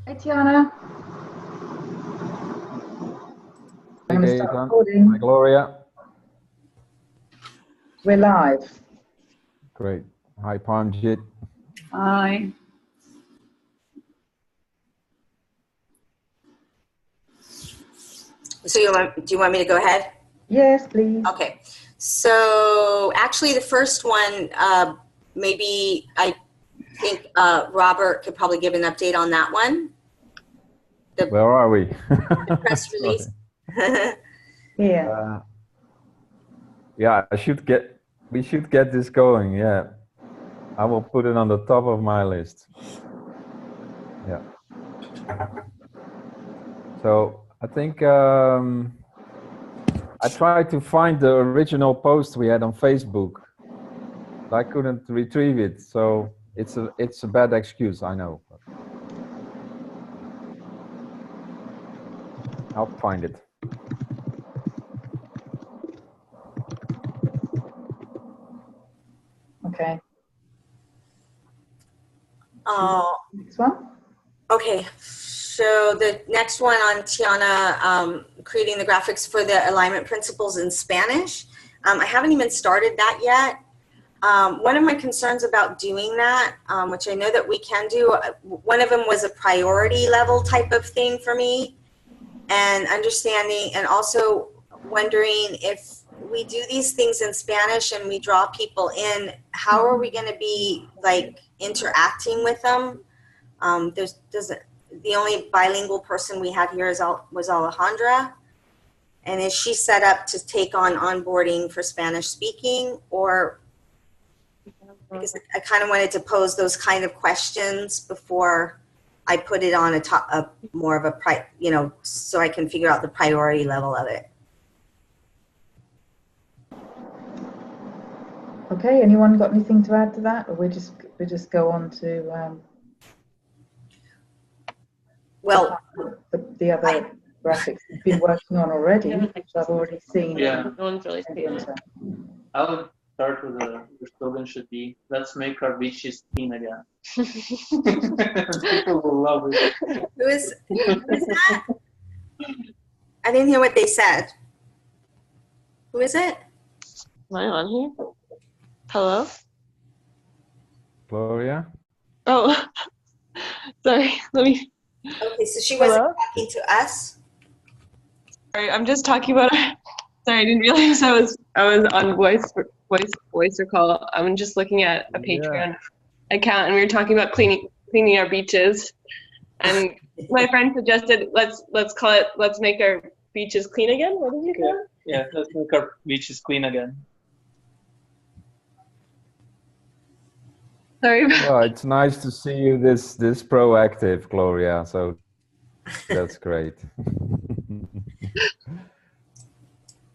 Hey, Tiana. I'm going to start Ethan. recording. Hi, Gloria. We're live. Great. Hi, Parmjit. Hi. So do you want me to go ahead? Yes, please. Okay. So actually the first one, maybe I think Robert could probably give an update on that one. Where are we? The press release. Yeah. Yeah, we should get this going. Yeah. I will put it on the top of my list. Yeah. So I think I tried to find the original post we had on Facebook. I couldn't retrieve it, so it's a bad excuse, I know. I'll find it. Okay. Next one? Okay. So the next one on Tiana creating the graphics for the alignment principles in Spanish. I haven't even started that yet. One of my concerns about doing that, which I know that we can do, one of them was a priority level type of thing for me, and understanding, and also wondering if we do these things in Spanish and we draw people in, how are we going to be like interacting with them? The only bilingual person we had here was Alejandra. And is she set up to take on onboarding for Spanish speaking, or because I kind of wanted to pose those kind of questions before I put it on more of a so I can figure out the priority level of it. Okay. Anyone got anything to add to that, or we just go on to well the other graphics you've been working on already, which I've already seen. Yeah, no one's really seen it. I would start with the slogan should be, let's make our beaches clean again. People will love it. Who is that? I didn't hear what they said. Who is it? Am I on here? Hello? Gloria? Oh, sorry. Let me. Okay, so she wasn't Hello? talking to us? Sorry, I'm just talking about. Sorry, I didn't realize I was on voice call. I'm just looking at a Patreon account, and we were talking about cleaning our beaches. And my friend suggested let's call it let's make our beaches clean again. What did you say? Yeah, let's make our beaches clean again. Sorry. Well, it's nice to see you this proactive, Gloria. So That's great.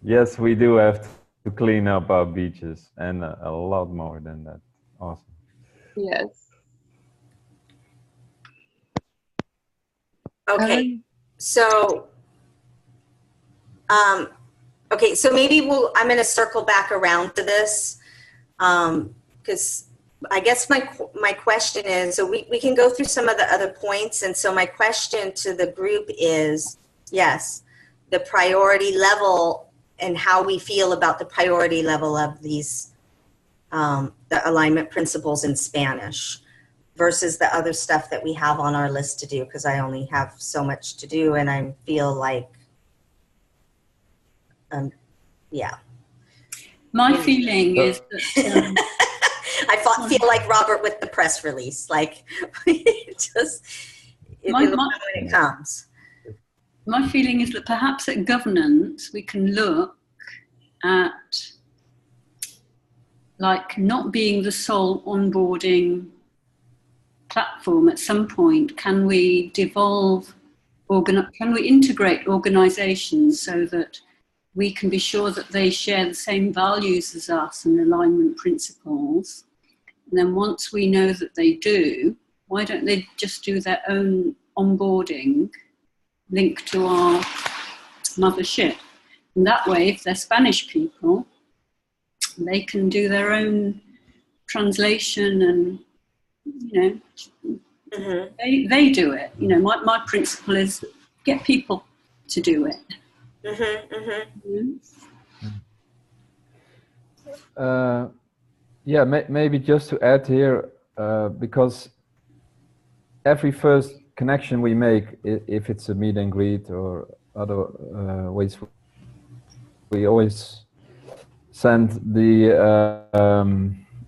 Yes, we do have to clean up our beaches, and a lot more than that. Awesome. Yes. Okay, so, okay, so maybe I'm going to circle back around to this, because I guess my question is, so we can go through some of the other points, and so my question to the group is, yes, the priority level and how we feel about the priority level of these, the alignment principles in Spanish versus the other stuff that we have on our list to do, because I only have so much to do and I feel like, yeah. My feeling is that I feel like Robert with the press release, like just My- it'll come when it comes. my feeling is that perhaps at governance we can look at like not being the sole onboarding platform at some point. Can we devolve, can we integrate organizations so that we can be sure that they share the same values as us and alignment principles? And then once we know that they do, why don't they just do their own onboarding link to our mothership? And that way, if they're Spanish people, they can do their own translation and, you know, Mm-hmm. they do it. You know, my principle is get people to do it. Mm-hmm. Mm-hmm. Yeah, maybe just to add here, because every first connection we make, if it's a meet and greet or other ways, we always send the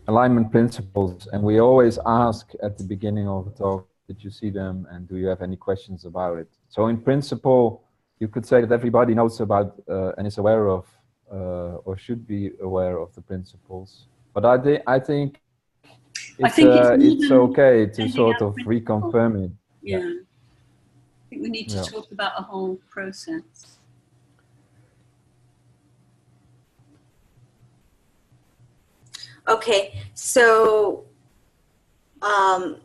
alignment principles, and we always ask at the beginning of the talk, did you see them and do you have any questions about it? So in principle, you could say that everybody knows about and is aware of or should be aware of the principles. But I think it's okay to sort of reconfirm it. Yeah. I think we need to talk about the whole process. Okay, so I'm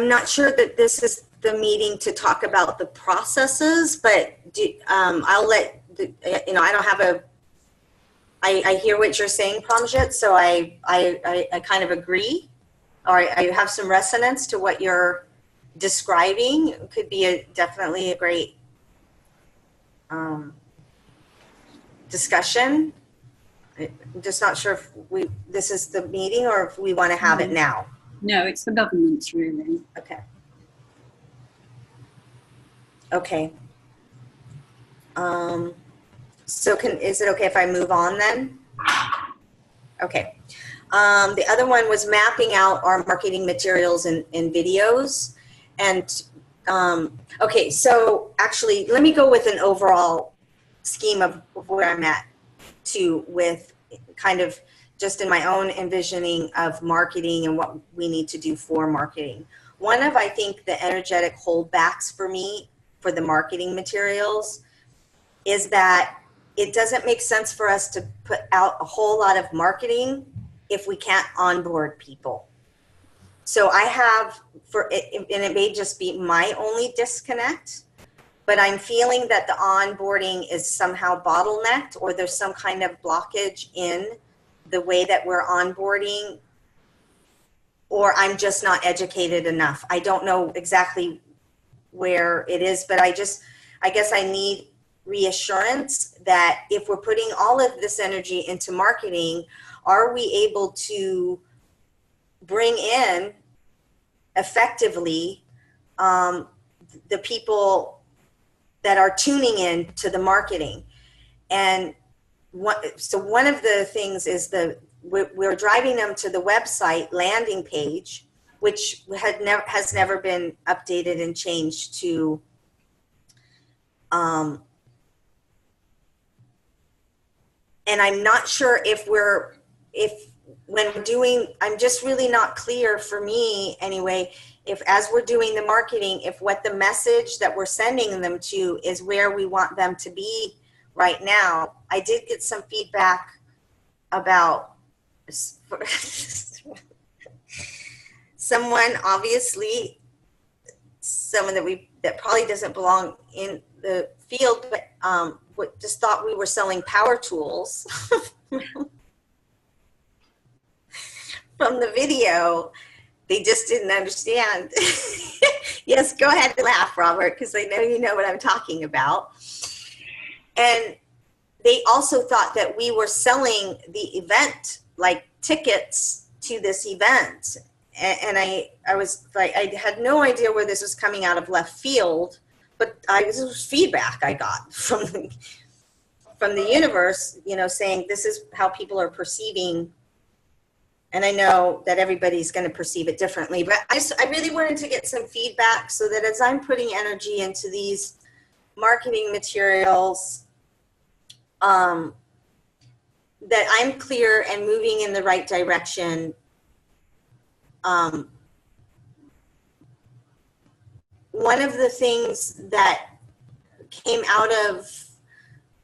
not sure that this is the meeting to talk about the processes, but I'll let you know. I don't have I hear what you're saying, Pramjit, so I kind of agree, or I have some resonance to what you're describing. It could be definitely a great discussion. I'm just not sure if this is the meeting or if we want to have it now. No, it's the governance, really. Okay. Okay. So is it okay if I move on then? Okay. The other one was mapping out our marketing materials and videos. And okay, so actually, let me go with an overall scheme of where I'm at too, with kind of just in my own envisioning of marketing and what we need to do for marketing. One of, I think, the energetic holdbacks for me for the marketing materials is that it doesn't make sense for us to put out a whole lot of marketing if we can't onboard people. So I have, and it may just be my only disconnect, but I'm feeling that the onboarding is somehow bottlenecked, or there's some kind of blockage in the way that we're onboarding, or I'm just not educated enough. I don't know exactly where it is, but I guess I need reassurance that if we're putting all of this energy into marketing, are we able to bring in effectively the people that are tuning in to the marketing? And so one of the things is we're driving them to the website landing page, which has never been updated and changed to and I'm not sure when we're doing, I'm just really not clear for me anyway, if as we're doing the marketing, if what the message that we're sending them to is where we want them to be right now. I did get some feedback about someone, obviously, someone that probably doesn't belong in the field, but just thought we were selling power tools from the video. They just didn't understand. Yes, go ahead and laugh, Robert, because I know you know what I'm talking about. And they also thought that we were selling the event, like tickets to this event. And I was like, I had no idea where this was coming out of left field, but this was feedback I got from the universe, you know, saying this is how people are perceiving. And I know that everybody's going to perceive it differently, but I really wanted to get some feedback so that as I'm putting energy into these marketing materials, that I'm clear and moving in the right direction. One of the things that came out of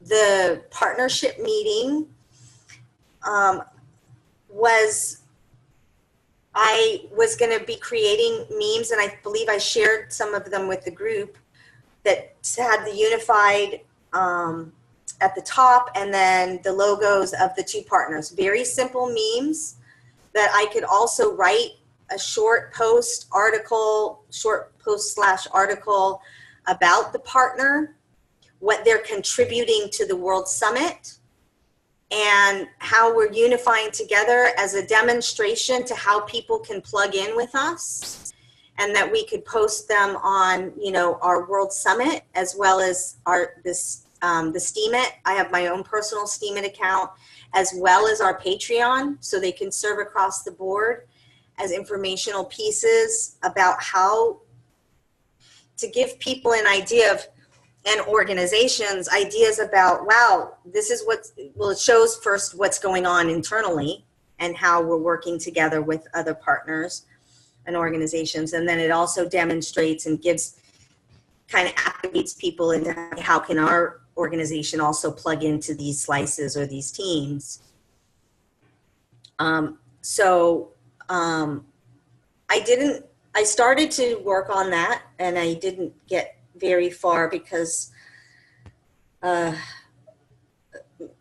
the partnership meeting was I was going to be creating memes, and I believe I shared some of them with the group that had the unified at the top and then the logos of the two partners. Very simple memes that I could also write a short post / article about the partner, what they're contributing to the World Summit, and how we're unifying together as a demonstration to how people can plug in with us, and that we could post them on, you know, our World Summit as well as the Steemit. I have my own personal Steemit account as well as our Patreon, so they can serve across the board as informational pieces about how to give people an idea of, and organizations, ideas about, wow, this is it shows first what's going on internally and how we're working together with other partners and organizations. And then it also demonstrates and kind of activates people into how can our organization also plug into these slices or these teams. I started to work on that, and I didn't get very far because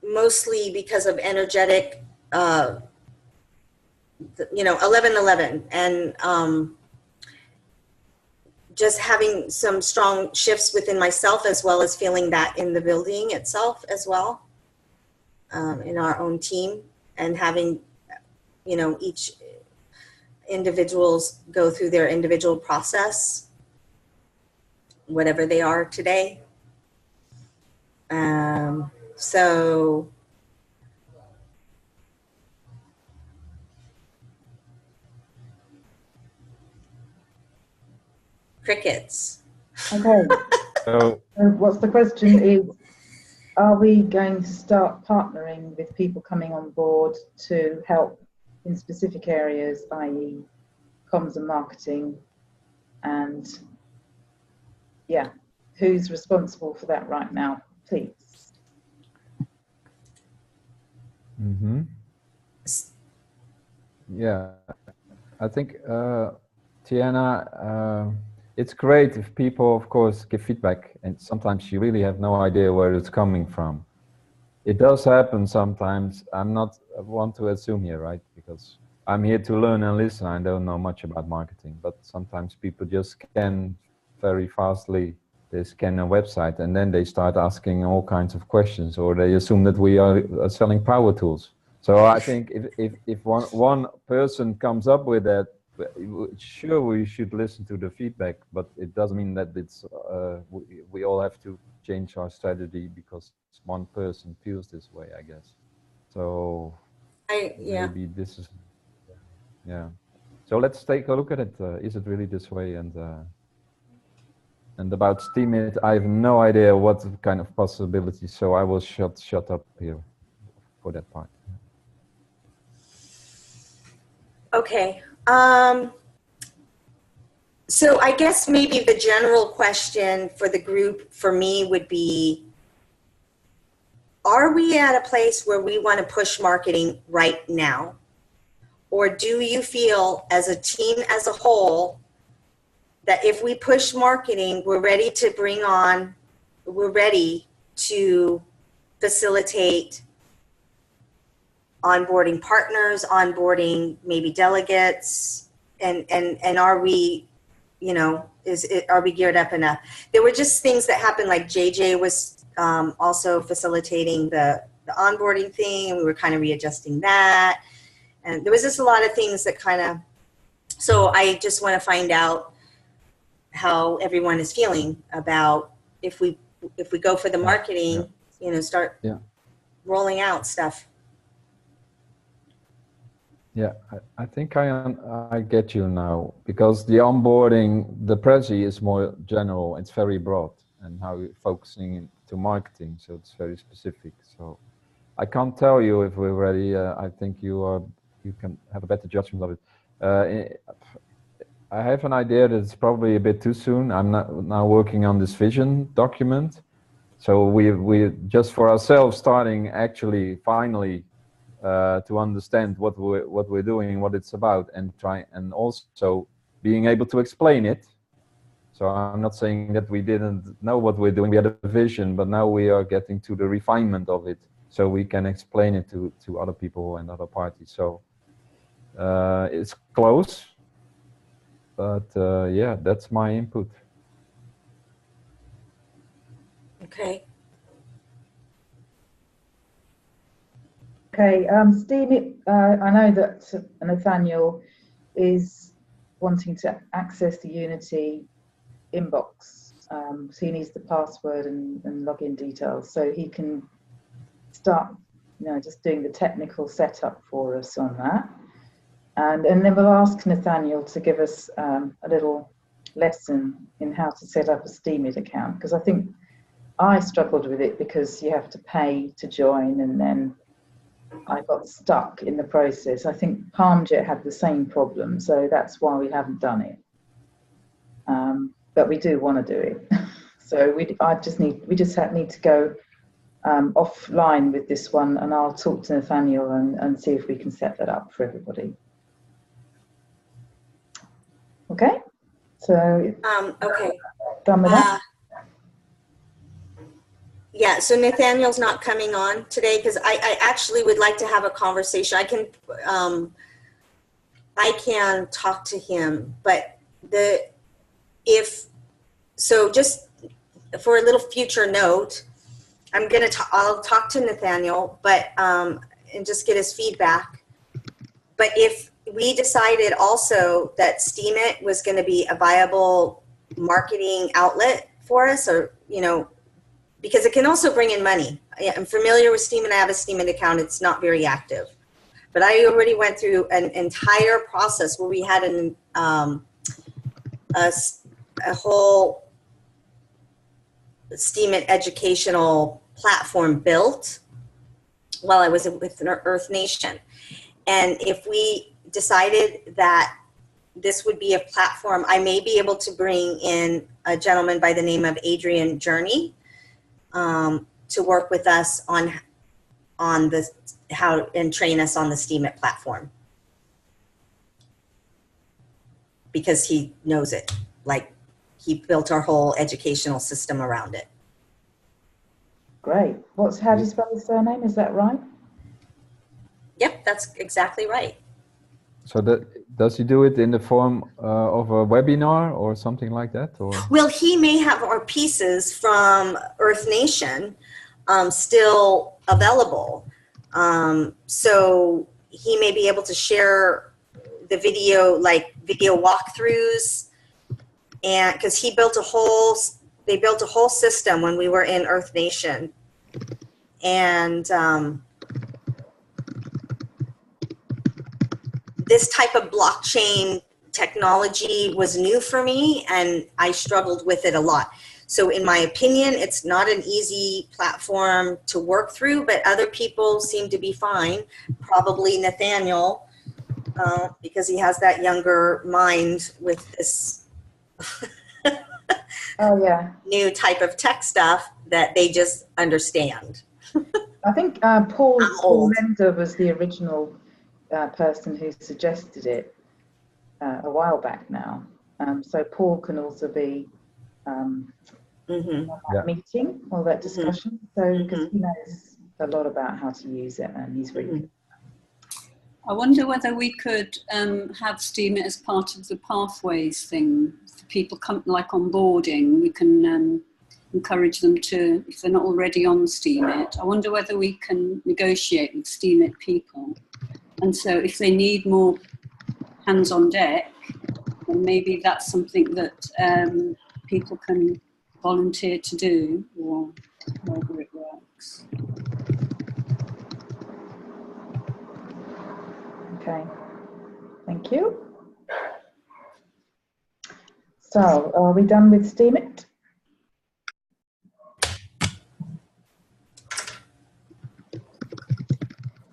mostly because of energetic, 11/11, and just having some strong shifts within myself, as well as feeling that in the building itself as well, in our own team, and having, you know, each individuals go through their individual process, whatever they are today. So crickets. Okay. So What's the question is, are we going to start partnering with people coming on board to help in specific areas, i.e. comms and marketing, and yeah, who's responsible for that right now, please? mm-hmm. Yeah, I think Tiana, it's great if people, of course, give feedback, and sometimes you really have no idea where it's coming from. It does happen sometimes. I want to assume here, right? Because I'm here to learn and listen. I don't know much about marketing, but sometimes people just scan very fastly. They scan a website and then they start asking all kinds of questions, or they assume that we are selling power tools. So I think if one person comes up with that, sure, we should listen to the feedback, but it doesn't mean that it's we all have to change our strategy because one person feels this way, I guess. So maybe this is, yeah. So let's take a look at it. Is it really this way? And about Steemit, I have no idea what kind of possibilities. So I will shut up here for that part. Okay. So I guess maybe the general question for the group for me would be, are we at a place where we want to push marketing right now? Or do you feel as a team as a whole that if we push marketing, we're ready to facilitate onboarding partners, onboarding maybe delegates, and are we, you know, are we geared up enough? There were just things that happened, like JJ was also facilitating the onboarding thing, and we were kind of readjusting that. And there was just a lot of things that kind of, so I just want to find out how everyone is feeling about if we go for the marketing, you know, start rolling out stuff. Yeah, I think I get you now, because the onboarding, the Prezi is more general. It's very broad, and how you're focusing to marketing, so it's very specific. So I can't tell you if we're ready. I think you can have a better judgment of it. I have an idea that it's probably a bit too soon. I'm now working on this vision document, so we just for ourselves starting actually finally. To understand what we're doing, what it's about, and also being able to explain it. So I'm not saying that we didn't know what we're doing. We had a vision, but now we are getting to the refinement of it, so we can explain it to other people and other parties. So it's close, but yeah, that's my input. Okay. Okay, Steve, I know that Nathaniel is wanting to access the Unity inbox. So he needs the password and login details, so he can start, you know, just doing the technical setup for us on that. And then we'll ask Nathaniel to give us a little lesson in how to set up a Steemit account, because I think I struggled with it because you have to pay to join, and then I got stuck in the process. I think PalmJet had the same problem, so that's why we haven't done it. But we do want to do it. So we just need to go offline with this one, and I'll talk to Nathaniel and see if we can set that up for everybody. Okay. So okay. Done with that. Yeah, so Nathaniel's not coming on today because I actually would like to have a conversation. I can talk to him, but just for a little future note, I'll talk to Nathaniel, but and just get his feedback. But if we decided also that Steemit was going to be a viable marketing outlet for us, or, you know, because it can also bring in money. I'm familiar with Steemit. I have a Steemit account. It's not very active. But I already went through an entire process where we had a whole Steemit educational platform built while I was with Earth Nation. And if we decided that this would be a platform, I may be able to bring in a gentleman by the name of Adrian Journey, to work with us on how and train us on the Steemit platform, because he knows it. Like, he built our whole educational system around it. Great. How do you spell his surname? Is that right? Yep, that's exactly right. So does he do it in the form of a webinar or something like that? Or? Well, he may have our pieces from Earth Nation still available. So he may be able to share the video, like video walkthroughs, and because they built a whole system when we were in Earth Nation. And this type of blockchain technology was new for me, and I struggled with it a lot. So in my opinion, it's not an easy platform to work through, but other people seem to be fine. Probably Nathaniel, because he has that younger mind with this Oh, yeah. new type of tech stuff that they just understand. I think Paul old. Lender was the original person who suggested it a while back now. So Paul can also be on that meeting or that discussion. So because he knows a lot about how to use it, and he's really good. I wonder whether we could have STEAMIT as part of the pathways thing for people like onboarding. We can encourage them to, if they're not already on STEAMIT. I wonder whether we can negotiate with STEAMIT people. And so if they need more hands on deck, then maybe that's something that people can volunteer to do, or however it works. Okay, thank you. So, are we done with STEAMIT?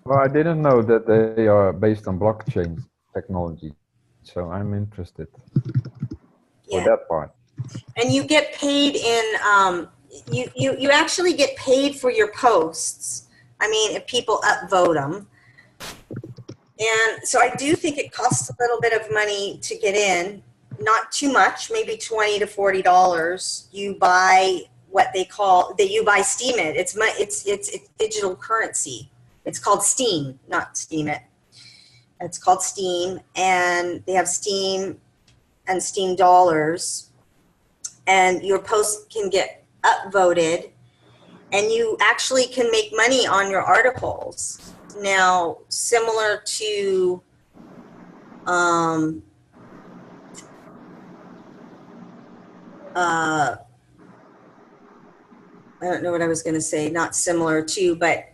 Well, I didn't know that they are based on blockchain technology, so I'm interested for that part. And you get paid in, you actually get paid for your posts. I mean, if people upvote them. And so I do think it costs a little bit of money to get in, not too much, maybe $20 to $40. You buy what they call, you buy STEAMIT. It's digital currency. It's called Steam, not STEAMIT. It's called Steam, and they have Steam and Steam dollars, and your post can get upvoted, and you actually can make money on your articles. Now, similar to I don't know what I was going to say, not similar to, but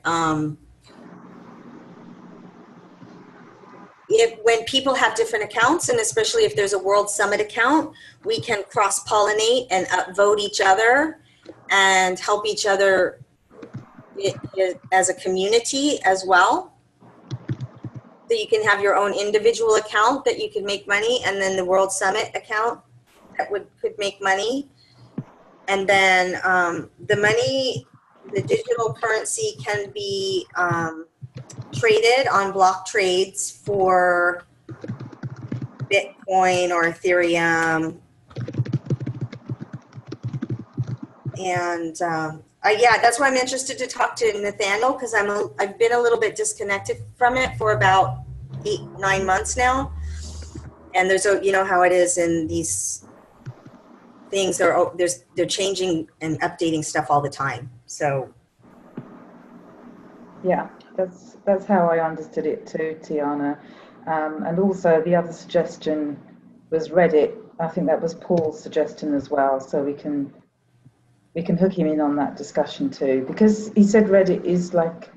when people have different accounts, and especially if there's a World Summit account, we can cross-pollinate and upvote each other and help each other as a community as well. So you can have your own individual account that you can make money, and then the World Summit account that could make money. And then the money, the digital currency can be traded on block trades for Bitcoin or Ethereum. And yeah, that's why I'm interested to talk to Nathaniel, because I've been a little bit disconnected from it for about 8-9 months now. And there's you know how it is in these things, they're changing and updating stuff all the time. So yeah, that's how I understood it too, Tiana. And also the other suggestion was Reddit. I think that was Paul's suggestion as well. So we can hook him in on that discussion too, because he said Reddit is like,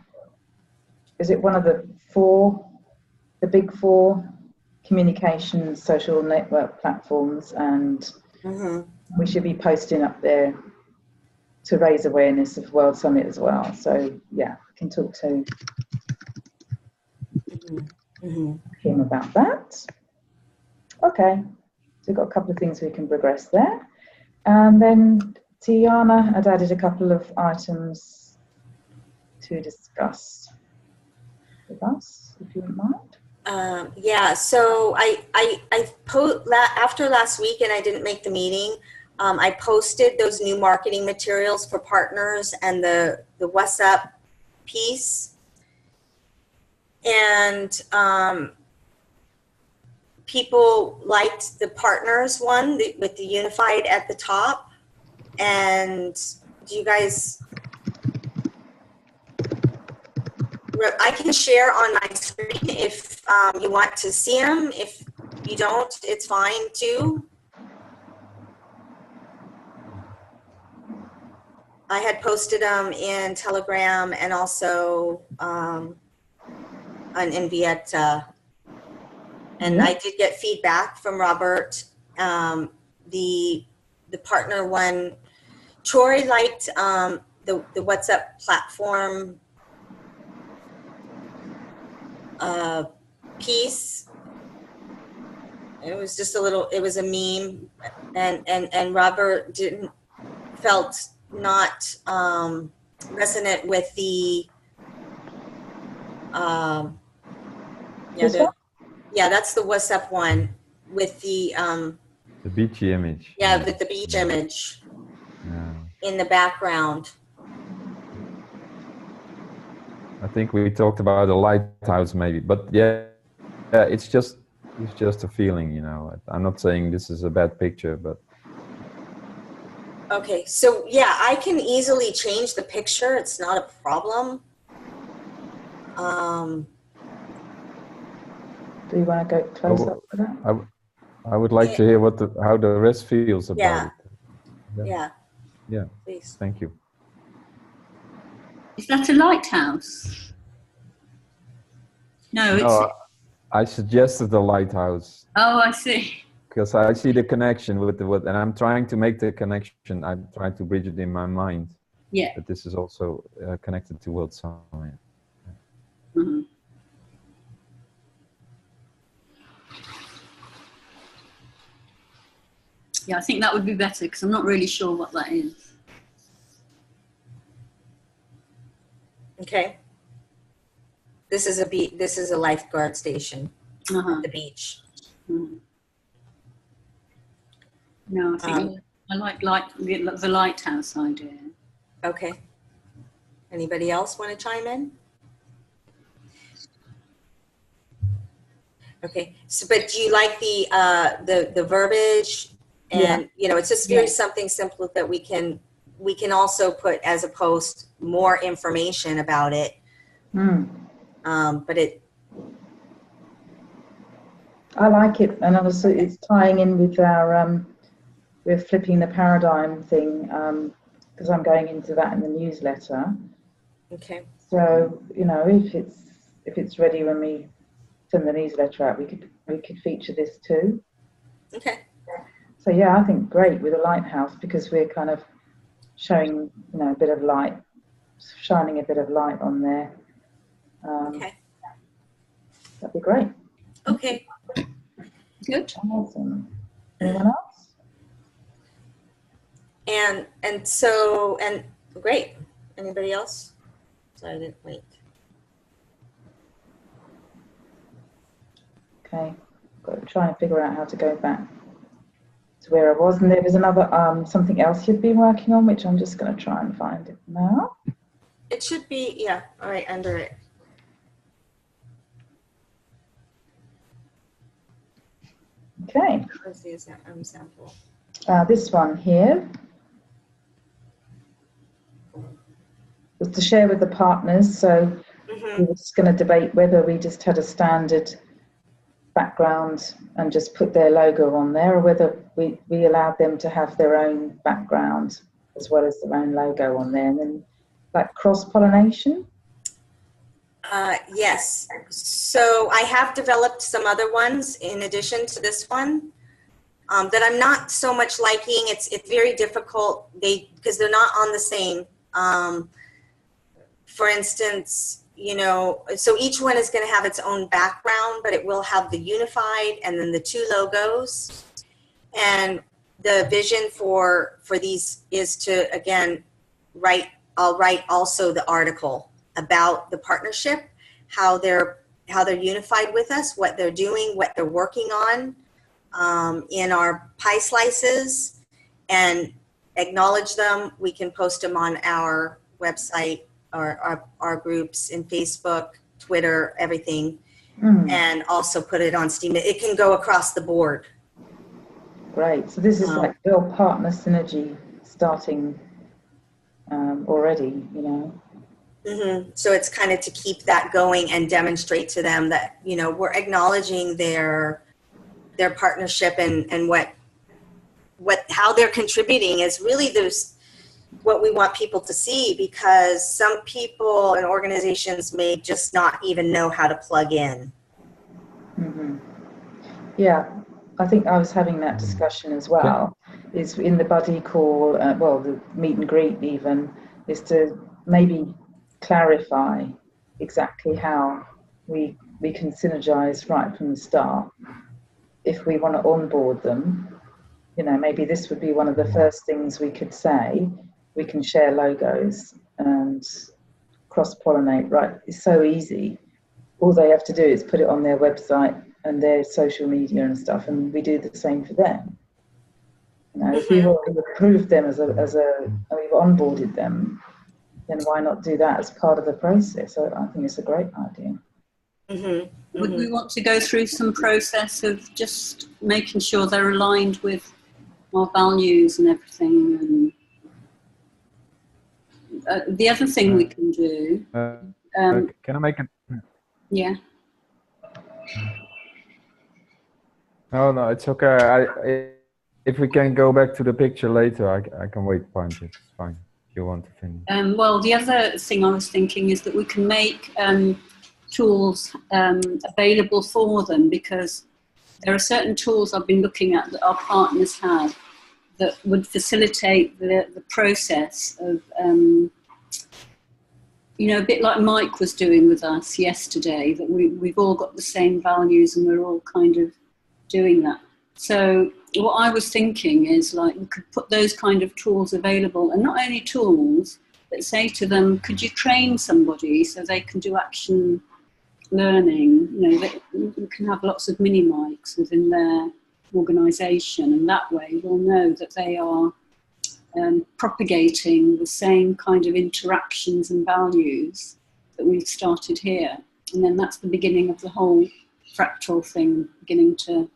is it one of the big four communications social network platforms, and we should be posting up there to raise awareness of World Summit as well. So yeah, I can talk to him about that. Okay, so we've got a couple of things we can progress there. And then Tiana had added a couple of items to discuss with us, if you wouldn't mind. Yeah, so after last week, and I didn't make the meeting, I posted those new marketing materials for partners and the What's Up piece. And people liked the partners one with the unified at the top. And do you guys, I can share on my screen if you want to see them. If you don't, it's fine too. I had posted them in Telegram and also on Envieta. And I did get feedback from Robert. The partner one, Troy liked the What's Up platform piece. It was just a little, it was a meme, and Robert felt not resonant with the This one? that's the WhatsApp one with the beach image. with the beach image Yeah. in the background. I think we talked about a lighthouse maybe, but yeah, it's just a feeling, you know. I'm not saying this is a bad picture, but Okay, so yeah, I can easily change the picture. It's not a problem. Do you want to go close up for that? I would like to hear how the rest feels about it. Yeah, please. Thank you. Is that a lighthouse? No, it's. No, I suggested the lighthouse Oh, I see. because I see the connection with and I'm trying to make the connection. I'm trying to bridge it in my mind. Yeah. But this is also connected to World Summit. Mhm. Yeah, I think that would be better because I'm not really sure what that is. Okay. This is a lifeguard station Uh-huh. at the beach. Mhm. No, I think I like the lighthouse idea. Okay. Anybody else want to chime in? Okay. So, but do you like the verbiage? And you know, it's just very something simple that we can also put as a post more information about it. But I like it, and obviously it's tying in with our with flipping the paradigm thing, because I'm going into that in the newsletter. okay. So you know, if it's ready when we send the newsletter out, we could feature this too. Okay. So yeah, I think great with a lighthouse because we're kind of showing, you know, a bit of light, shining a bit of light on there. Okay. That'd be great. Okay. Good. Awesome. Anyone else? And so great. Anybody else? Sorry, I didn't wait. Okay, got to try and figure out how to go back to where I was. And there was another something else you've been working on, which I'm just going to try and find it now. It should be, all right, under it. Okay. Where's the sample? This one here was to share with the partners. So we were just going to debate whether we just had a standard background and just put their logo on there, or whether we allowed them to have their own background as well as their own logo on there, and then like cross-pollination. Yes. So I have developed some other ones in addition to this one that I'm not so much liking. It's very difficult because they're not on the same. For instance, you know, so each one is going to have its own background, but it will have the unified and then the two logos. And the vision for these is to, again, I'll write also the article about the partnership, how they're unified with us, what they're doing, what they're working on in our pie slices, and acknowledge them. We can post them on our website or our groups in Facebook, Twitter, everything, and also put it on Steam. It can go across the board. Great. So this is like real partner synergy starting already, you know. So it's kind of to keep that going and demonstrate to them that, you know, we're acknowledging their partnership and how they're contributing is really what we want people to see, because some people and organizations may just not even know how to plug in. Yeah, I think I was having that discussion as well. Is in the buddy call, the meet and greet even, is to maybe clarify exactly how we can synergize right from the start. if we want to onboard them, you know, maybe this would be one of the first things we could say. We can share logos and cross-pollinate, right? It's so easy. All they have to do is put it on their website and their social media and stuff, and we do the same for them. You know, if we've already approved them and we've onboarded them, then why not do that as part of the process? So I think it's a great idea. Would we want to go through some process of just making sure they're aligned with our values and everything? And the other thing we can do. Can I make it? Yeah. No, it's okay. If we can go back to the picture later, I can wait behind it. It's fine. If you want to finish. Well, the other thing I was thinking is that we can make tools available for them, because there are certain tools I've been looking at that our partners have that would facilitate the process of, you know, a bit like Mike was doing with us yesterday, that we've all got the same values and we're all kind of doing that. So what I was thinking is, like, we could put those kind of tools available, and not only tools, but say to them, could you train somebody so they can do action learning? You know, you can have lots of mini mics within their organisation, and that way we'll know that they are propagating the same kind of interactions and values that we've started here. And then that's the beginning of the whole fractal thing beginning to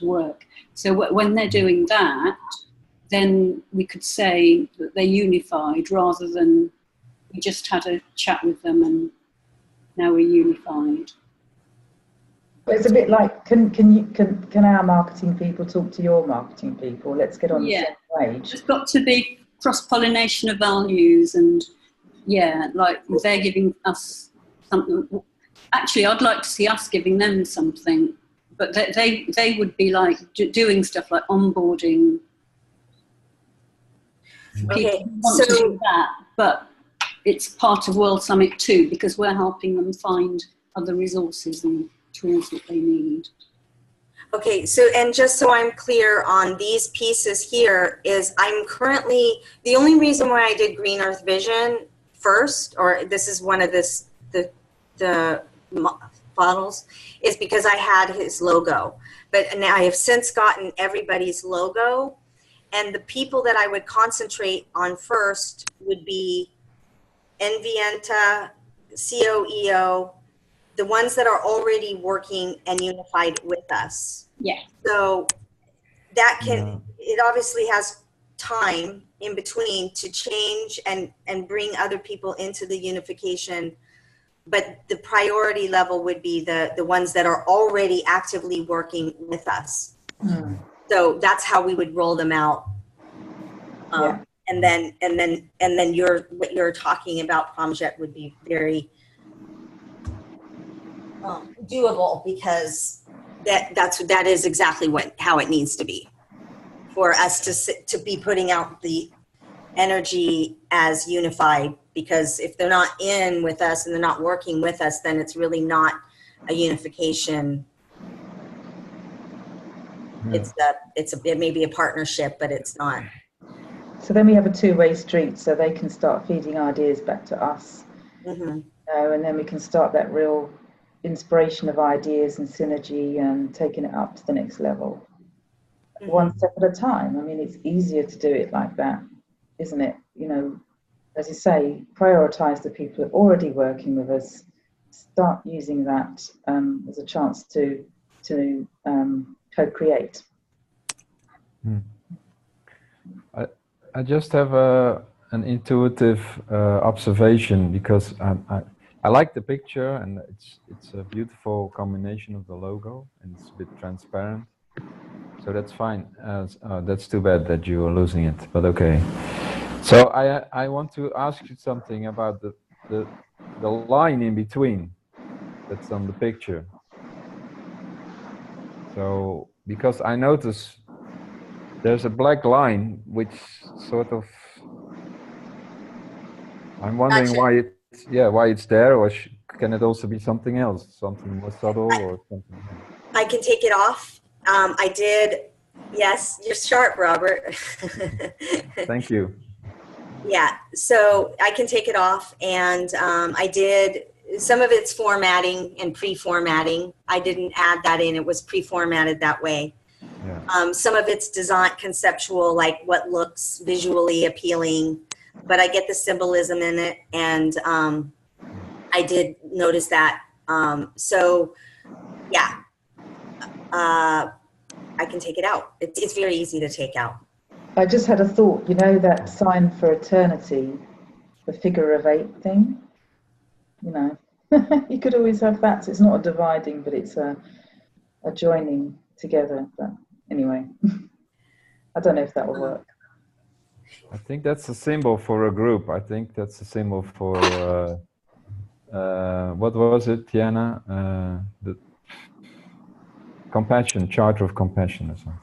work. So when they're doing that, then we could say that they're unified, rather than we just had a chat with them and now we're unified. But it's a bit like, can our marketing people talk to your marketing people? Let's get on the same page. There's got to be cross-pollination of values, and like they're giving us something. Actually, I'd like to see us giving them something, but they would be like doing stuff like onboarding. People want to do that, but it's part of World Summit too, because we're helping them find other resources and tools that they need. Okay, so, and just so I'm clear on these pieces here, is I'm currently, the only reason why I did Green Earth Vision first, or this is one of the models, is because I had his logo. But now I have since gotten everybody's logo, and the people that I would concentrate on first would be Envienta, COEO, the ones that are already working and unified with us. Yeah. So that can, it obviously has time in between to change and bring other people into the unification. But the priority level would be the ones that are already actively working with us. So that's how we would roll them out. And then what you're talking about, Pramjit, would be very doable, because that is exactly how it needs to be for us to be putting out the energy as unified. Because if they're not in with us and they're not working with us, then it's really not a unification. It may be a partnership, but it's not. So then we have a two-way street, so they can start feeding ideas back to us, and then we can start that real inspiration of ideas and synergy and taking it up to the next level, one step at a time. I mean, it's easier to do it like that, isn't it? You know, as you say, prioritize the people who are already working with us, start using that as a chance to co-create. I just have an intuitive observation, because I like the picture, and it's a beautiful combination of the logo, and it's a bit transparent, so that's fine. That's too bad that you are losing it, but okay. So I want to ask you something about the line in between that's on the picture. So because I notice there's a black line, which sort of, I'm wondering why it's there, or can it also be something else, something more subtle or something? I can take it off I did. Yes, you're sharp, Robert. Thank you. Yeah, so I can take it off, and I did. Some of it's formatting and pre-formatting. I didn't add that in. It was pre-formatted that way. Yeah. Some of it's design conceptual, like what looks visually appealing, but I get the symbolism in it, and I did notice that. So yeah, I can take it out. It's very easy to take out. I just had a thought, you know, that sign for eternity, the figure of 8 thing, you know, you could always have that. So it's not a dividing, but it's a joining together. But anyway, I don't know if that will work. I think that's a symbol for a group. I think that's a symbol for, what was it, Tiana? The compassion, charter of compassion or something.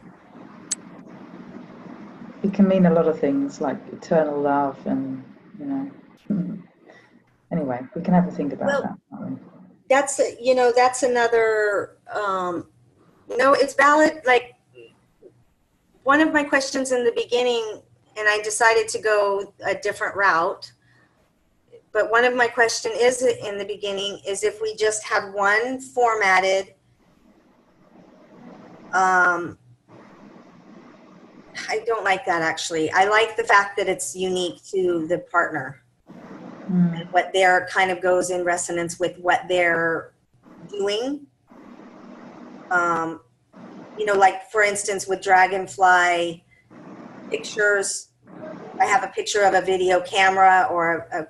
It can mean a lot of things, like eternal love, and you know. Anyway, we can have a think about that. Can't we? That's that's another. No, it's valid. Like one of my questions in the beginning, and I decided to go a different route. But one of my question is in the beginning is if we just had one formatted. I don't like that actually. I like the fact that it's unique to the partner. And what their kind of goes in resonance with what they're doing. You know, like for instance, with Dragonfly pictures, I have a picture of a video camera or a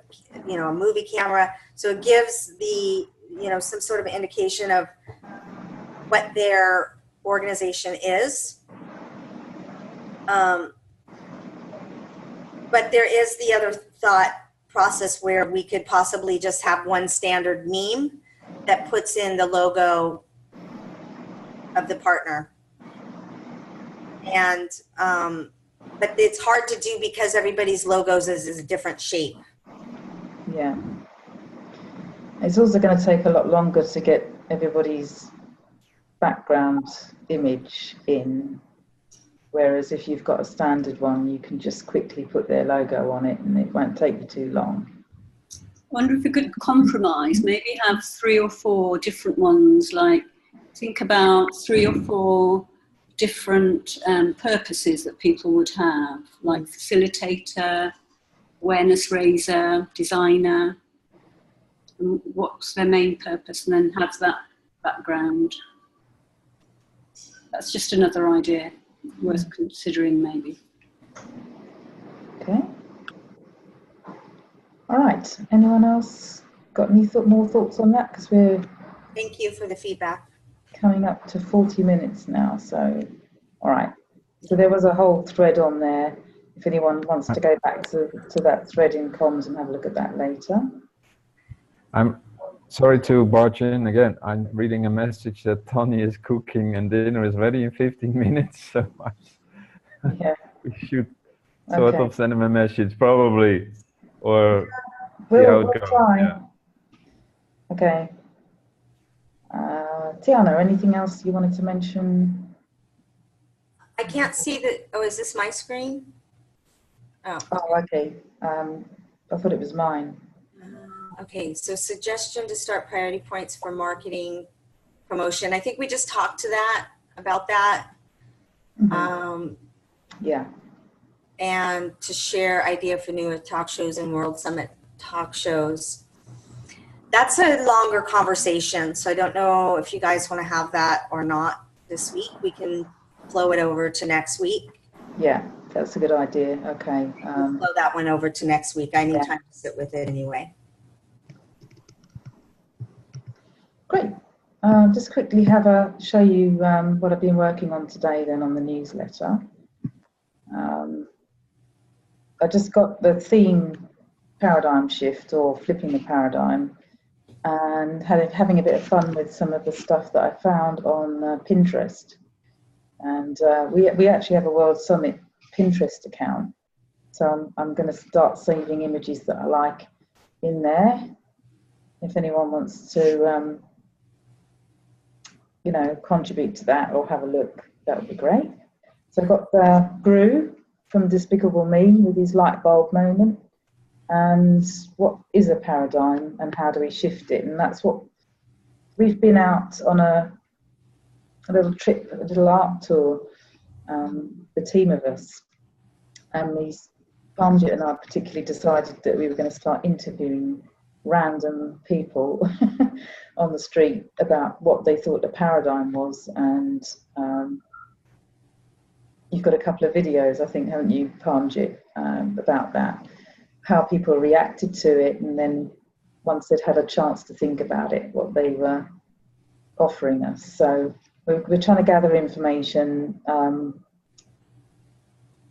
movie camera. So it gives the, some sort of indication of what their organization is. But there is the other thought process where we could possibly just have one standard meme that puts in the logo of the partner. And, but it's hard to do because everybody's logos is a different shape. Yeah. It's also going to take a lot longer to get everybody's background image in. Whereas if you've got a standard one, you can just quickly put their logo on it and it won't take you too long. I wonder if we could compromise, maybe have 3 or 4 different ones, like think about 3 or 4 different purposes that people would have, like facilitator, awareness raiser, designer, and what's their main purpose, and then have that background. That's just another idea worth considering maybe. Okay. All right. Anyone else got any more thoughts on that? Because we're Thank you for the feedback. coming up to 40 minutes now. So, all right. So there was a whole thread on there. If anyone wants to go back to that thread in comms and have a look at that later. I'm sorry to barge in again. I'm reading a message that Tony is cooking and dinner is ready in 15 minutes. So Yeah. we should sort of send him a message probably, or see how We'll it goes. try. Yeah. Okay. Tiana, anything else you wanted to mention? I can't see the, oh, is this my screen? Oh, okay. I thought it was mine. okay, so suggestion to start priority points for marketing promotion. I think we just talked to that, about that. Mm-hmm. Yeah. And to share idea for new talk shows and World Summit talk shows. That's a longer conversation, so I don't know if you guys want to have that or not this week. We can flow it over to next week. Yeah, that's a good idea. Okay. We'll flow that one over to next week. I need time to sit with it anyway. Great. Just quickly show you what I've been working on today then on the newsletter. I just got the theme paradigm shift, or flipping the paradigm, and having a bit of fun with some of the stuff that I found on Pinterest. And we actually have a World Summit Pinterest account. So I'm going to start saving images that I like in there. If anyone wants to you know, contribute to that or have a look, that would be great. So I've got Gru from Despicable Me with his light bulb moment, and what is a paradigm and how do we shift it? And that's what we've been out on a little trip, a little art tour, the team of us, and Parmjit and I particularly decided that we were going to start interviewing random people on the street about what they thought the paradigm was. And you've got a couple of videos, I think, haven't you, Parmjit, about that, how people reacted to it, and then once they'd had a chance to think about it, what they were offering us. So we're trying to gather information,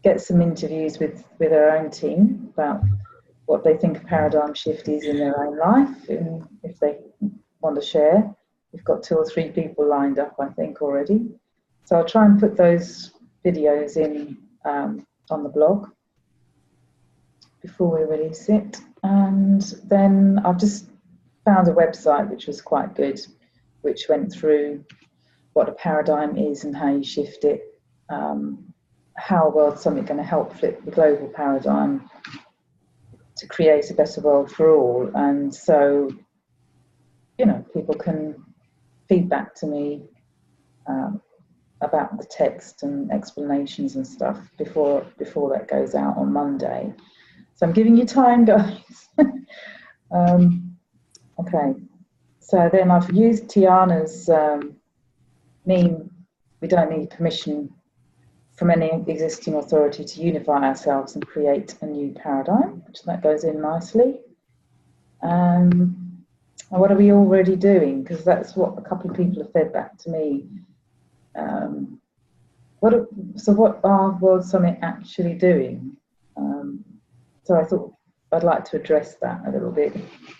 get some interviews with our own team about what they think a paradigm shift is in their own life, and if they want to share. We've got 2 or 3 people lined up, I think, already. So I'll try and put those videos in on the blog before we release it. And then I've just found a website which was quite good, which went through what a paradigm is and how you shift it, how World Summit going to help flip the global paradigm to create a better world for all. And so, you know, people can feedback to me about the text and explanations and stuff before that goes out on Monday. So I'm giving you time, guys. Okay, so then I've used Tiana's meme, we don't need permission from any existing authority to unify ourselves and create a new paradigm, which that goes in nicely. And what are we already doing? Because that's what a couple of people have fed back to me. So what are World Summit actually doing? So I thought I'd like to address that a little bit,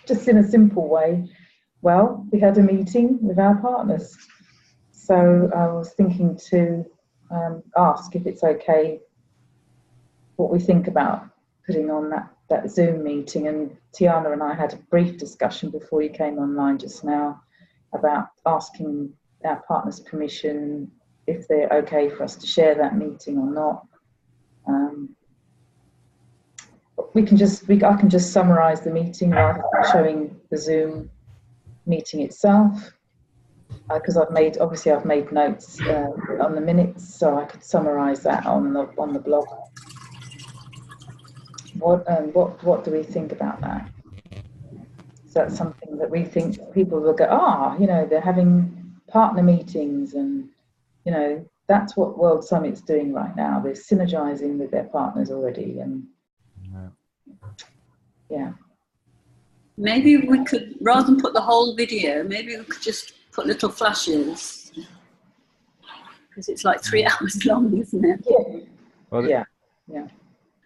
just in a simple way. Well, we had a meeting with our partners. So I was thinking to ask if it's okay what we think about putting on that Zoom meeting. And Tiana and I had a brief discussion before you came online just now about asking our partners permission if they're okay for us to share that meeting or not. I can just summarize the meeting rather than showing the Zoom meeting itself, because I've made notes on the minutes, so I could summarize that on the blog. What do we think about that? Is that something that we think people will go, you know, they're having partner meetings, and you know, that's what World Summit's doing right now. They're synergizing with their partners already, and yeah. Maybe we could, rather than put the whole video, maybe we could just put little flashes, because it's like 3 hours long, isn't it? Yeah. Well,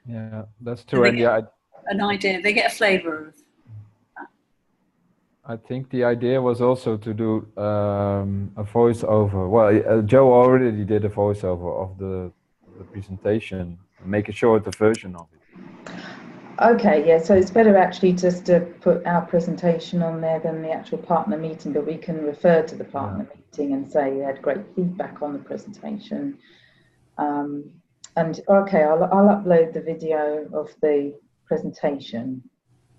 Yeah, that's true. And an idea, they get a flavour of. I think the idea was also to do a voiceover. Well, Joe already did a voiceover of the presentation, make a shorter version of it. Okay, yeah, so it's better actually just to put our presentation on there than the actual partner meeting, but we can refer to the partner meeting and say you had great feedback on the presentation. And okay, I'll upload the video of the presentation,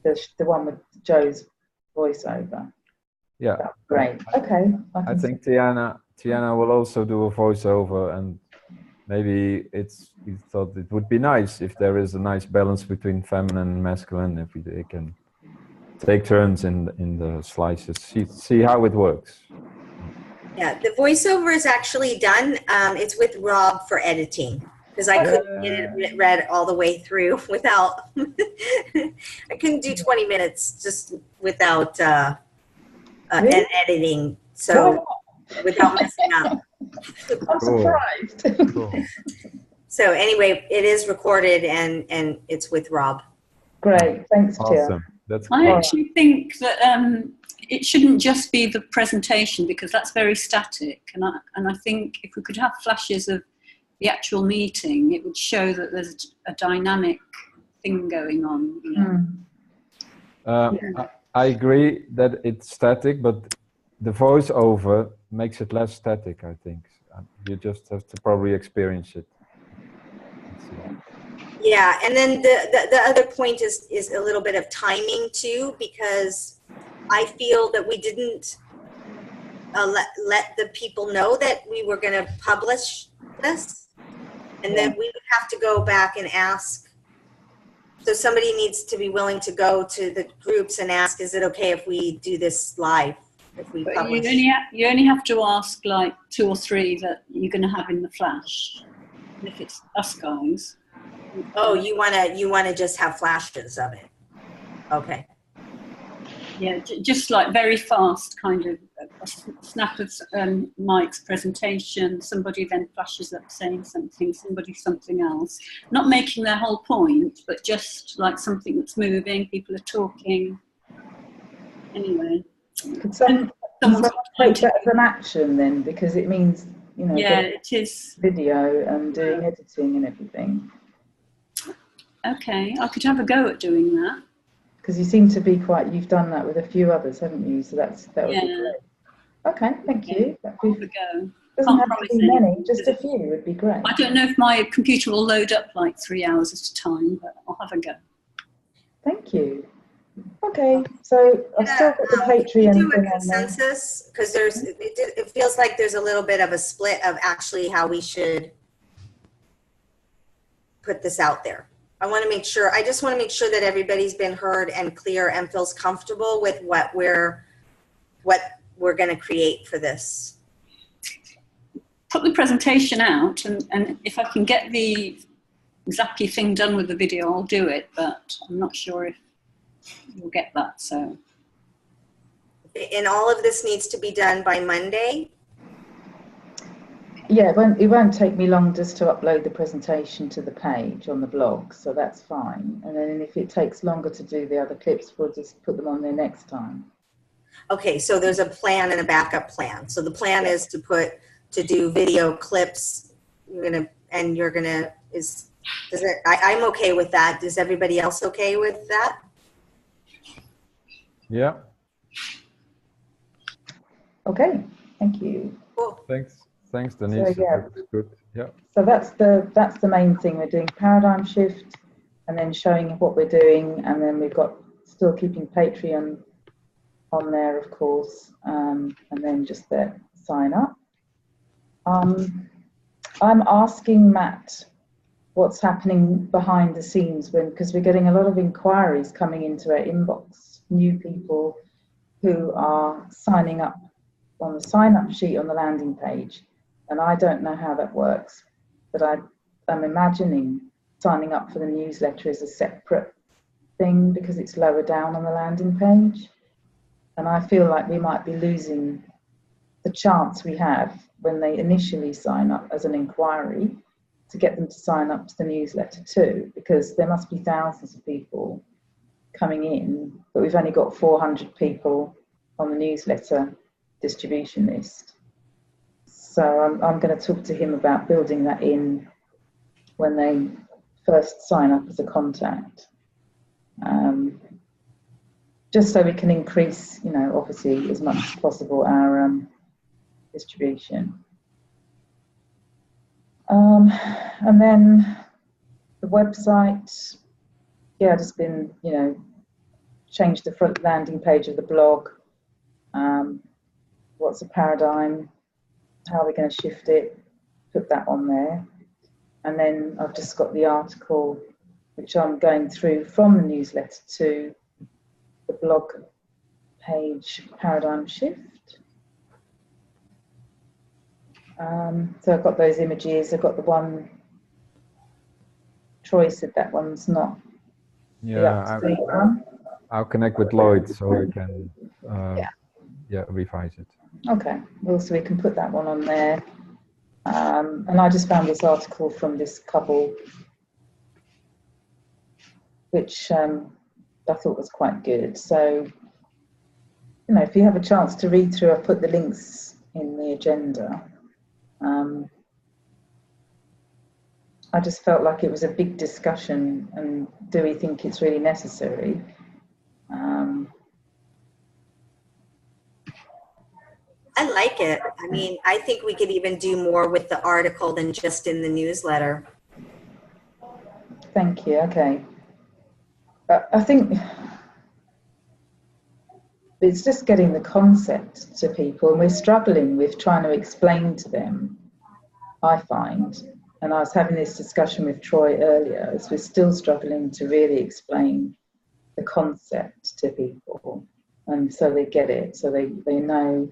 the one with Joe's voiceover. Yeah. That's great. Okay. I think Tiana will also do a voiceover, and maybe we thought it would be nice if there is a nice balance between feminine and masculine, if they can take turns in the slices, see how it works. Yeah, the voiceover is actually done. It's with Rob for editing, because I couldn't get it read all the way through without, I couldn't do 20 minutes just without Really? editing, so without messing up. I'm surprised. Cool. So anyway, it is recorded and it's with Rob. Great, thanks, Tia. Awesome. That's I cool. actually think that it shouldn't just be the presentation, because that's very static. And I think if we could have flashes of the actual meeting, it would show that there's a dynamic thing going on. You know? I agree that it's static, but the voiceover makes it less static, I think. You just have to probably experience it. Yeah, and then the other point is a little bit of timing too, because I feel that we didn't let the people know that we were going to publish this, and then we would have to go back and ask. So somebody needs to be willing to go to the groups and ask, is it okay if we do this live? If we But publish? you only have to ask like 2 or 3 that you're going to have in the flash. And if it's us guys. Oh, you wanna just have flashes of it? Okay. Yeah, just like very fast, kind of a snap of Mike's presentation. Somebody then flashes up saying something, somebody something else. Not making their whole point, but just like something that's moving. People are talking. Anyway. Could someone take that as an action then, because it means, you know, yeah, it is video and doing editing and everything. Okay, I could have a go at doing that. Because you seem to be you've done that with a few others, haven't you? So that would be great. Okay, thank you. That'd be, Have a go. doesn't have to be many, just a few would be great. I don't know if my computer will load up like 3 hours at a time, but I'll have a go. Thank you. Okay, so I've still got the Patreon do a thing on there. consensus, because it feels like there's a little bit of a split of actually how we should put this out there. I just want to make sure that everybody's been heard and clear and feels comfortable with what we're going to create for this. Put the presentation out, and if I can get the zappy thing done with the video, I'll do it, but I'm not sure if you'll get that, so. And all of this needs to be done by Monday? Yeah, it won't take me long just to upload the presentation to the page on the blog, so that's fine. And then if it takes longer to do the other clips, we'll just put them on there next time. Okay, so there's a plan and a backup plan. So the plan is to do video clips. I'm okay with that. Is everybody else okay with that? Yeah. Okay, thank you. Cool. Thanks, Denise. So, yeah. That's good. Yeah. So that's the main thing. We're doing paradigm shift, and then showing what we're doing, and then we've got still keeping Patreon on there, of course, and then just the sign up. I'm asking Matt what's happening behind the scenes because we're getting a lot of inquiries coming into our inbox, new people who are signing up on the sign up sheet on the landing page. And I don't know how that works, but I'm imagining signing up for the newsletter is a separate thing because it's lower down on the landing page. And I feel like we might be losing the chance we have when they initially sign up as an inquiry to get them to sign up to the newsletter too, because there must be thousands of people coming in, but we've only got 400 people on the newsletter distribution list. So I'm going to talk to him about building that in when they first sign up as a contact. Just so we can increase, obviously as much as possible our distribution. And then the website, just been, changed the front landing page of the blog. What's a paradigm? How are we going to shift it? Put that on there. And then I've just got the article, which I'm going through from the newsletter to the blog page, paradigm shift. So I've got those images. I've got the one, Troy said that one's not the up-to-date one. I'll connect with Lloyd so we can revise it. Okay, well, so we can put that one on there. And I just found this article from this couple, which I thought was quite good. So, if you have a chance to read through, I've put the links in the agenda. I just felt like it was a big discussion, and do we think it's really necessary? I like it. I mean, I think we could even do more with the article than just in the newsletter. Thank you. Okay. I think it's just getting the concept to people, and we're struggling with trying to explain to them, I find. And I was having this discussion with Troy earlier, as we're still struggling to really explain the concept to people, and so they get it, so they know,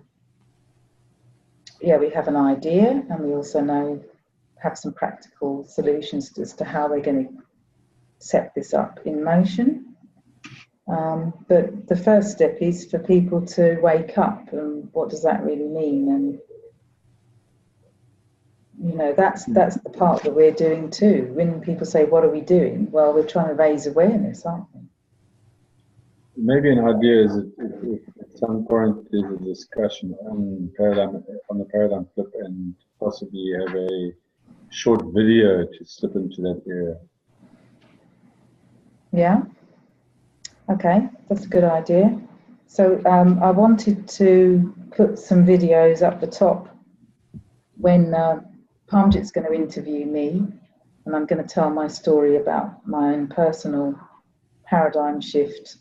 yeah, we have an idea, and we also have some practical solutions as to how we're going to set this up in motion. But the first step is for people to wake up, and what does that really mean? And you know, that's the part that we're doing too. When people say, what are we doing? Well, we're trying to raise awareness, aren't we? Maybe an idea is if at some point there's a discussion on the paradigm flip, and possibly have a short video to slip into that area. Yeah. Okay, that's a good idea. So I wanted to put some videos up the top when Parmjit's going to interview me, and I'm going to tell my story about my own personal paradigm shift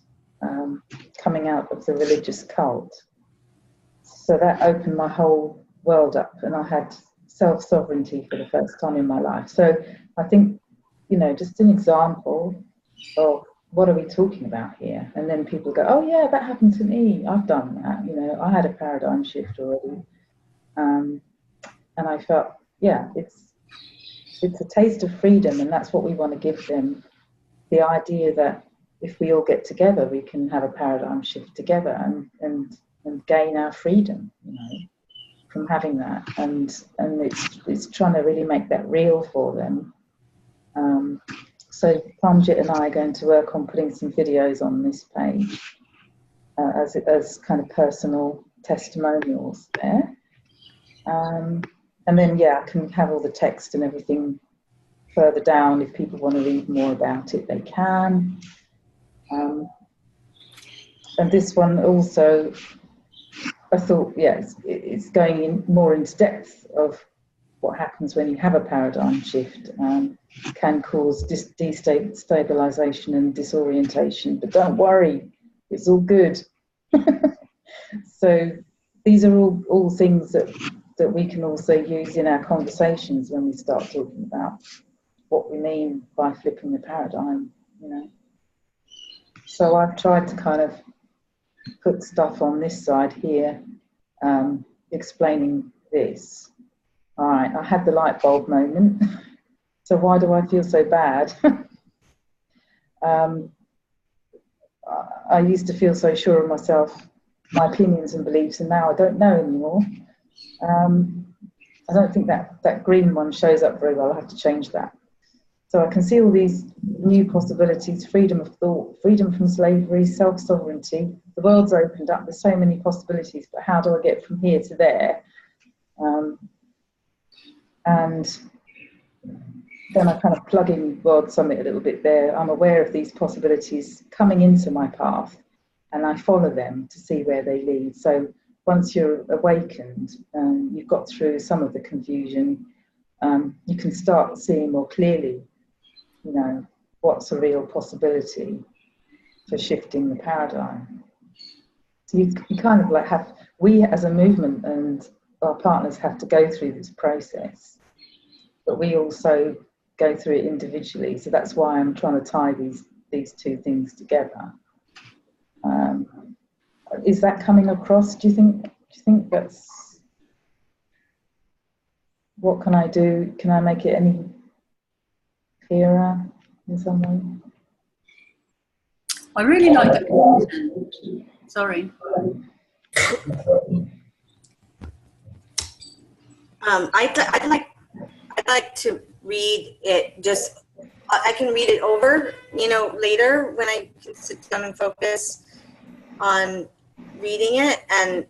coming out of the religious cult. So that opened my whole world up, and I had self-sovereignty for the first time in my life. So I think, you know, just an example of what are we talking about here? And then people go, oh yeah, that happened to me. I've done that. You know, I had a paradigm shift already. And I felt, yeah, it's a taste of freedom, and that's what we want to give them. The idea that if we all get together, we can have a paradigm shift together and gain our freedom, you know, from having that. And it's trying to really make that real for them. So Parmjit and I are going to work on putting some videos on this page as kind of personal testimonials there. And then, yeah, I can have all the text and everything further down. If people want to read more about it, they can. And this one also, I thought, yeah, it's going in more into depth of what happens when you have a paradigm shift. Can cause destabilization and disorientation, but don't worry, it's all good. So these are all things that we can also use in our conversations when we start talking about what we mean by flipping the paradigm, you know. So I've tried to kind of put stuff on this side here, explaining this. All right, I had the light bulb moment. So why do I feel so bad? I used to feel so sure of myself, my opinions and beliefs, and now I don't know anymore. I don't think that green one shows up very well. I have to change that. So I can see all these new possibilities: freedom of thought, freedom from slavery, self-sovereignty. The world's opened up. There's so many possibilities, but how do I get from here to there? And then I kind of plug in World Summit a little bit there. I'm aware of these possibilities coming into my path, and I follow them to see where they lead. So once you're awakened, you've got through some of the confusion, you can start seeing more clearly, you know, what's a real possibility for shifting the paradigm. So you kind of like we as a movement and our partners have to go through this process, but we also go through it individually. So that's why I'm trying to tie these two things together. Is that coming across? Do you think that's, what can I do? Can I make it any clearer in some way? I really like the content. Sorry. I'd like to read it. Just I can read it over, you know, later when I can sit down and focus on reading it, and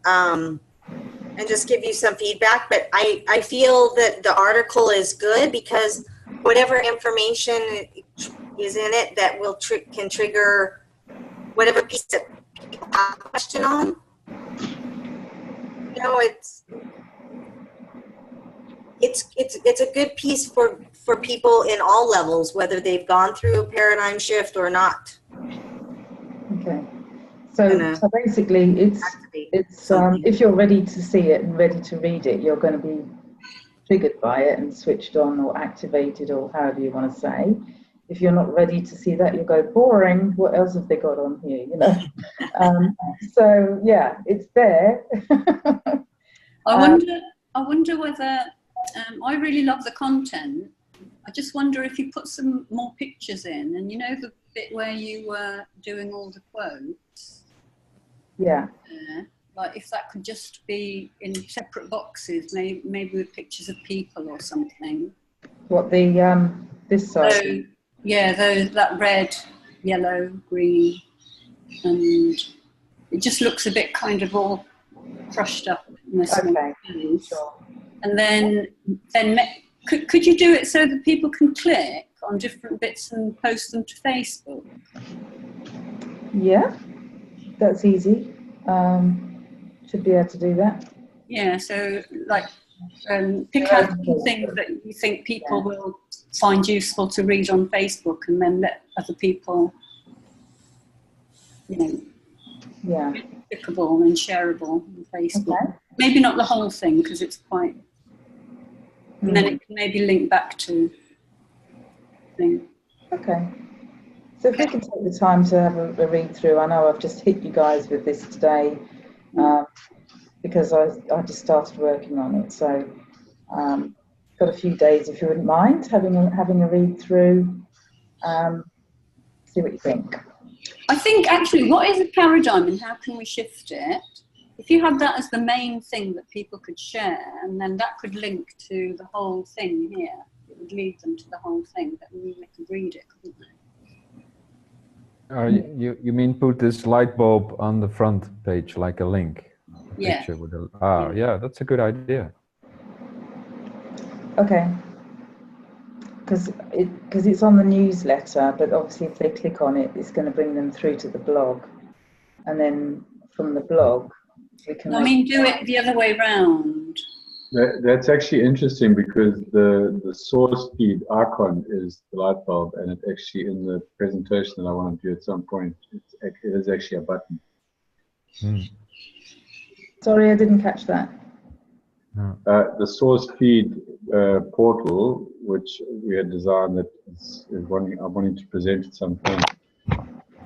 just give you some feedback. But I feel that the article is good because whatever information is in it that will can trigger whatever piece that people have a question on. know, it's a good piece for people in all levels, whether they've gone through a paradigm shift or not. Okay. So basically, it's if you're ready to see it and ready to read it, you're going to be triggered by it and switched on or activated or however you want to say. If you're not ready to see that, you go, boring. What else have they got on here? You know. So yeah, it's there. I wonder whether I really love the content. I just wonder if you put some more pictures in, and you know the bit where you were doing all the quotes. Yeah. Like if that could just be in separate boxes, maybe with pictures of people or something. What the this side? So, yeah, that red, yellow, green, and it just looks a bit kind of all crushed up. Okay. Sure. And then could you do it so that people can click on different bits and post them to Facebook? Yeah, that's easy. Should be able to do that. Yeah, so like pick out things that you think people will find useful to read on Facebook, and then let other people, you know, clickable and shareable on Facebook. Okay. Maybe not the whole thing because it's quite. And then it can maybe link back to thing. Okay. So if we can take the time to have a read through, I know I've just hit you guys with this today because I just started working on it. So got a few days, if you wouldn't mind having a read through. See what you think. I think actually, what is a paradigm and how can we shift it? If you have that as the main thing that people could share, and then that could link to the whole thing here, it would lead them to the whole thing, but then they could read it, couldn't they? You mean put this light bulb on the front page like a link? Yeah. Picture with yeah, that's a good idea. Okay. Because it's on the newsletter, but obviously if they click on it, it's going to bring them through to the blog, and then from the blog we can. I mean, do it the other way round. That's actually interesting because the source feed icon is the light bulb, and it actually in the presentation that I want to do at some point, it is actually a button. Sorry, I didn't catch that. The source feed portal, which we had designed that I'm wanting to present at some point,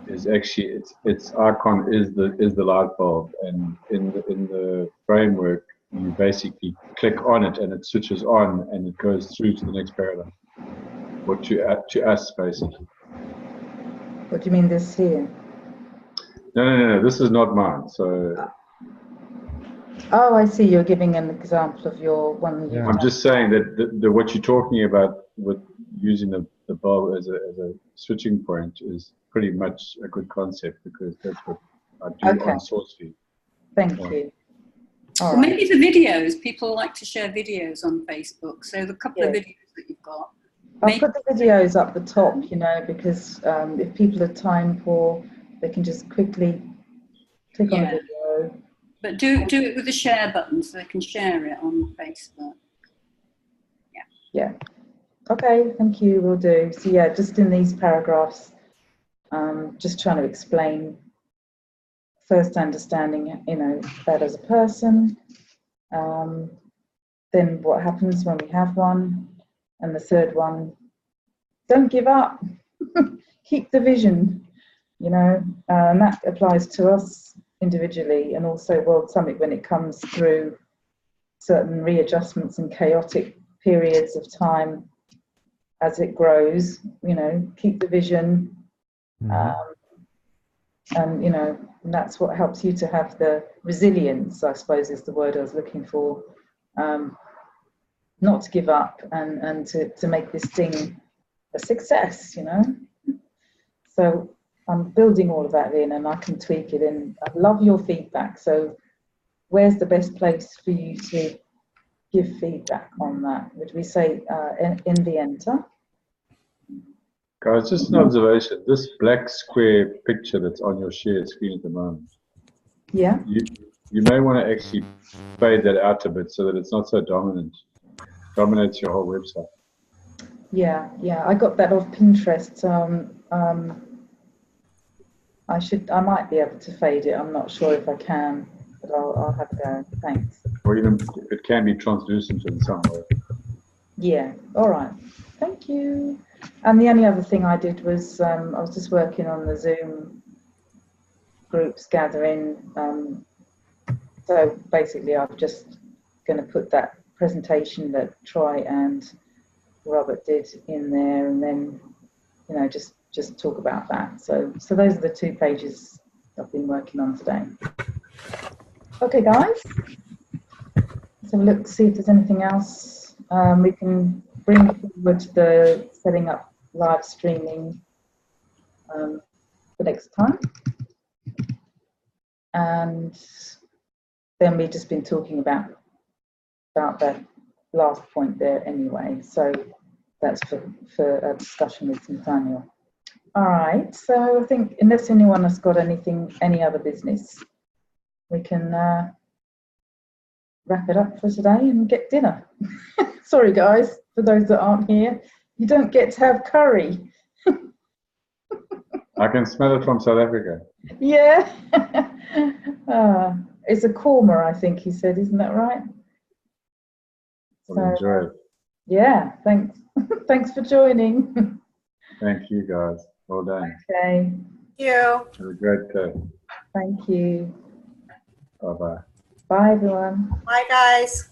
is actually its icon is the light bulb, and in the framework you basically click on it and it switches on and it goes through to the next paradigm, or to us basically. What do you mean this here? No, this is not mine. So. Oh, I see. You're giving an example of your one. Yeah. I'm just saying that what you're talking about with using the bulb as a switching point is pretty much a good concept, because that's what I do on source feed. Thank you. Well, maybe the videos, people like to share videos on Facebook, so the couple of videos that you've got. I'll put the videos up the top, you know, because if people are time poor, they can just quickly click on the video. But do it with the share button so they can share it on Facebook. Yeah. Okay, thank you, will do. So yeah, just in these paragraphs, just trying to explain first understanding, you know, that as a person, then what happens when we have one, and the third one, don't give up, keep the vision, you know, and that applies to us individually and also World Summit when it comes through certain readjustments and chaotic periods of time as it grows, you know, keep the vision. And, you know, and that's what helps you to have the resilience, I suppose is the word I was looking for, not to give up and to make this thing a success, you know. So I'm building all of that in and I can tweak it in. I love your feedback. So where's the best place for you to give feedback on that? Would we say in the enter? Guys, just an observation. This black square picture that's on your share screen at the moment. Yeah. you may want to actually fade that out a bit so that it's not so dominant. Dominates your whole website. Yeah, I got that off Pinterest. I might be able to fade it. I'm not sure if I can, but I'll have a go. Thanks. Or even if it can be translucent in some way. Yeah, all right. Thank you. And the only other thing I did was I was just working on the Zoom groups gathering. So basically, I'm just going to put that presentation that Troy and Robert did in there, and then just talk about that. So those are the 2 pages I've been working on today. Okay, guys. Let's have a look, see if there's anything else. We can bring forward the setting up live streaming for next time. And then we've just been talking about that last point there anyway. So that's for a discussion with Nathaniel. All right, so I think unless anyone has got any other business, we can wrap it up for today and get dinner. Sorry guys, for those that aren't here, you don't get to have curry. I can smell it from South Africa. Yeah. It's a korma, I think he said, isn't that right? Well, enjoy it. Yeah, thanks. Thanks for joining. Thank you, guys. Well done. Okay. Thank you. Have a great day. Thank you. Bye-bye. Bye, everyone. Bye, guys.